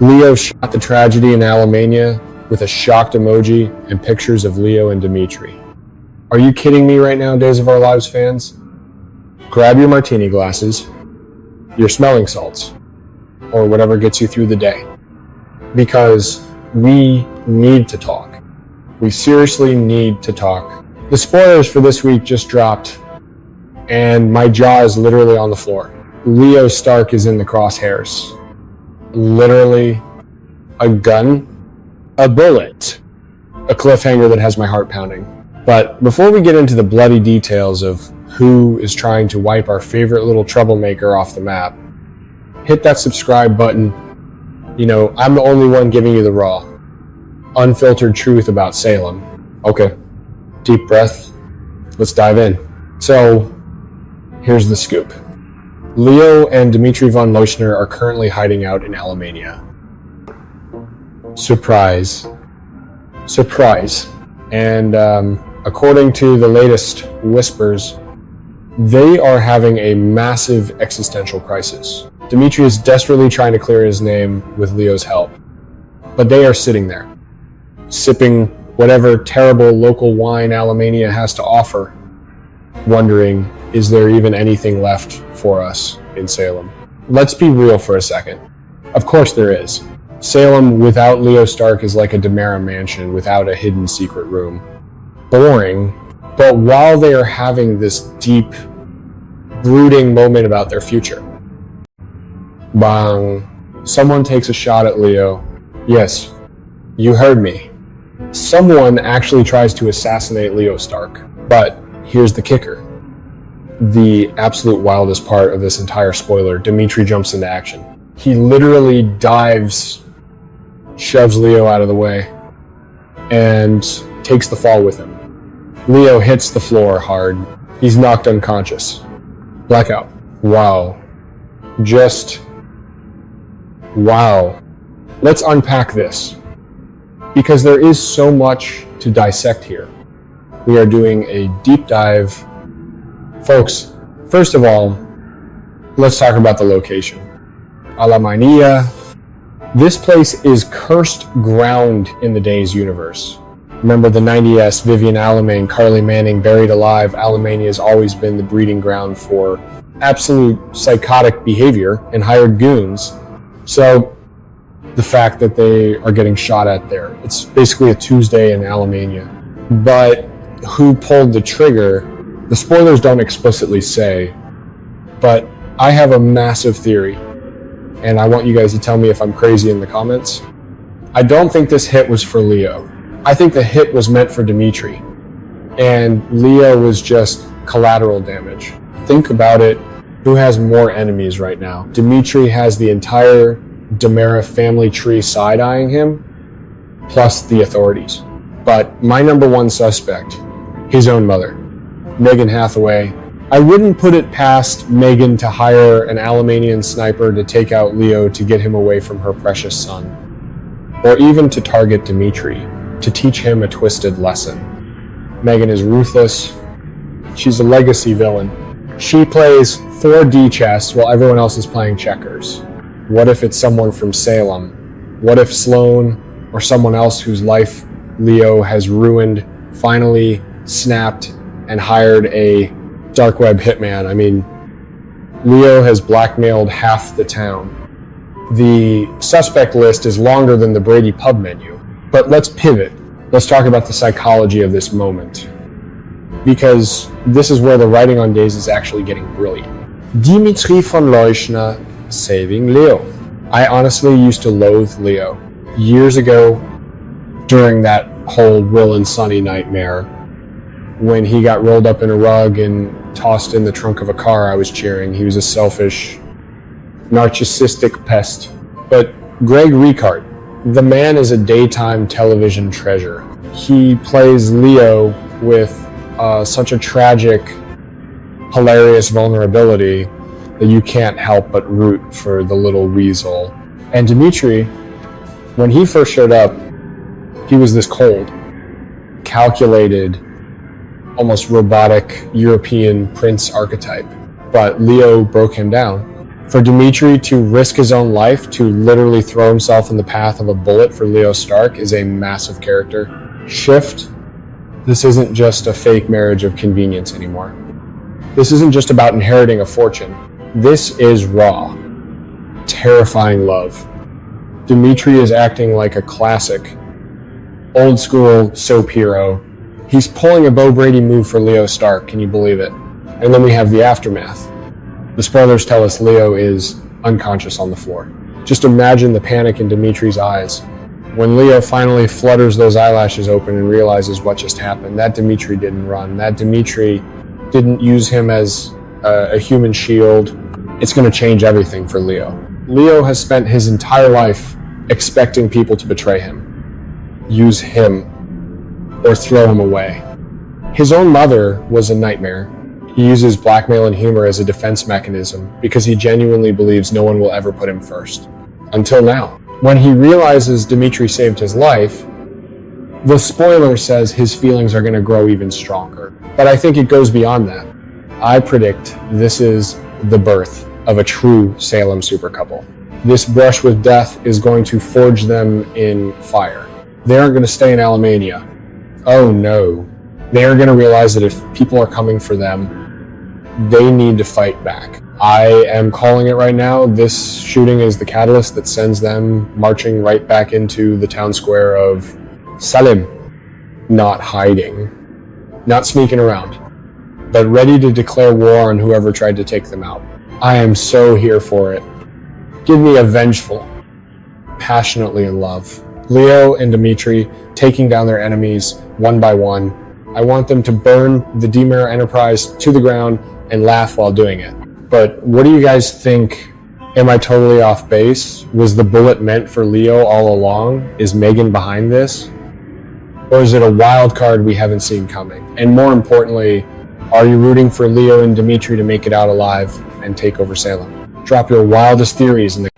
Leo shot the tragedy in Alamainia with a shocked emoji and pictures of Leo and Dimitri. Are you kidding me right now, Days of Our Lives fans? Grab your martini glasses, your smelling salts, or whatever gets you through the day. Because we need to talk. We seriously need to talk. The spoilers for this week just dropped, and my jaw is literally on the floor. Leo Stark is in the crosshairs. Literally a gun, a bullet, a cliffhanger that has my heart pounding. But before we get into the bloody details of who is trying to wipe our favorite little troublemaker off the map, hit that subscribe button. You know, I'm the only one giving you the raw, unfiltered truth about Salem. Okay, deep breath. Let's dive in. So, here's the scoop. Leo and Dimitri von Leuschner are currently hiding out in Alamainia. Surprise. Surprise. And according to the latest whispers, they are having a massive existential crisis. Dimitri is desperately trying to clear his name with Leo's help. But they are sitting there, sipping whatever terrible local wine Alamainia has to offer, wondering, is there even anything left for us in Salem? Let's be real for a second. Of course there is. Salem without Leo Stark is like a Demera mansion without a hidden secret room. Boring, but while they are having this deep, brooding moment about their future, bang, someone takes a shot at Leo. Yes, you heard me. Someone actually tries to assassinate Leo Stark. But here's the kicker. The absolute wildest part of this entire spoiler, Dimitri jumps into action. He literally dives, shoves Leo out of the way, and takes the fall with him. Leo hits the floor hard. He's knocked unconscious. Blackout. Wow. Just wow. Let's unpack this, because there is so much to dissect here. We are doing a deep dive. Folks, first of all, let's talk about the location. Alamainia. This place is cursed ground in the Days universe. Remember the 90s, Vivian Alamain, Carly Manning buried alive. Alamainia has always been the breeding ground for absolute psychotic behavior and hired goons. So the fact that they are getting shot at there, it's basically a Tuesday in Alamainia. But who pulled the trigger? The spoilers don't explicitly say, but I have a massive theory, and I want you guys to tell me if I'm crazy in the comments. I don't think this hit was for Leo. I think the hit was meant for Dimitri, and Leo was just collateral damage. Think about it. Who has more enemies right now? Dimitri has the entire Demera family tree side-eyeing him, plus the authorities. But my number one suspect, his own mother, Megan Hathaway. I wouldn't put it past Megan to hire an Alamanian sniper to take out Leo to get him away from her precious son, or even to target Dimitri, to teach him a twisted lesson. Megan is ruthless. She's a legacy villain. She plays 4D chess while everyone else is playing checkers. What if it's someone from Salem? What if Sloan or someone else whose life Leo has ruined finally snapped and hired a dark web hitman? I mean, Leo has blackmailed half the town. The suspect list is longer than the Brady pub menu. But let's pivot. Let's talk about the psychology of this moment, because this is where the writing on Days is actually getting brilliant. Dimitri von Leuschner saving Leo. I honestly used to loathe Leo. Years ago, during that whole Will and Sonny nightmare, when he got rolled up in a rug and tossed in the trunk of a car, I was cheering. He was a selfish, narcissistic pest. But Greg Ricart, the man is a daytime television treasure. He plays Leo with such a tragic, hilarious vulnerability that you can't help but root for the little weasel. And Dimitri, when he first showed up, he was this cold, calculated, almost robotic European prince archetype. But Leo broke him down. For Dimitri to risk his own life, to literally throw himself in the path of a bullet for Leo Stark, is a massive character shift. This isn't just a fake marriage of convenience anymore. This isn't just about inheriting a fortune. This is raw, terrifying love. Dimitri is acting like a classic, old school soap hero. He's pulling a Bo Brady move for Leo Stark, can you believe it? And then we have the aftermath. The spoilers tell us Leo is unconscious on the floor. Just imagine the panic in Dimitri's eyes. When Leo finally flutters those eyelashes open and realizes what just happened, that Dimitri didn't run. That Dimitri didn't use him as a human shield. It's going to change everything for Leo. Leo has spent his entire life expecting people to betray him, use him, or throw him away. His own mother was a nightmare. He uses blackmail and humor as a defense mechanism because he genuinely believes no one will ever put him first. Until now. When he realizes Dimitri saved his life, the spoiler says his feelings are going to grow even stronger. But I think it goes beyond that. I predict this is the birth of a true Salem super couple. This brush with death is going to forge them in fire. They aren't going to stay in Alamainia. Oh no. They are going to realize that if people are coming for them, they need to fight back. I am calling it right now. This shooting is the catalyst that sends them marching right back into the town square of Salem. Not hiding, not sneaking around, but ready to declare war on whoever tried to take them out. I am so here for it. Give me a vengeful, passionately in love. Leo and Dimitri taking down their enemies one by one. I want them to burn the Dimir Enterprise to the ground and laugh while doing it. But what do you guys think? Am I totally off base? Was the bullet meant for Leo all along? Is Megan behind this? Or is it a wild card we haven't seen coming? And more importantly, are you rooting for Leo and Dimitri to make it out alive and take over Salem? Drop your wildest theories in the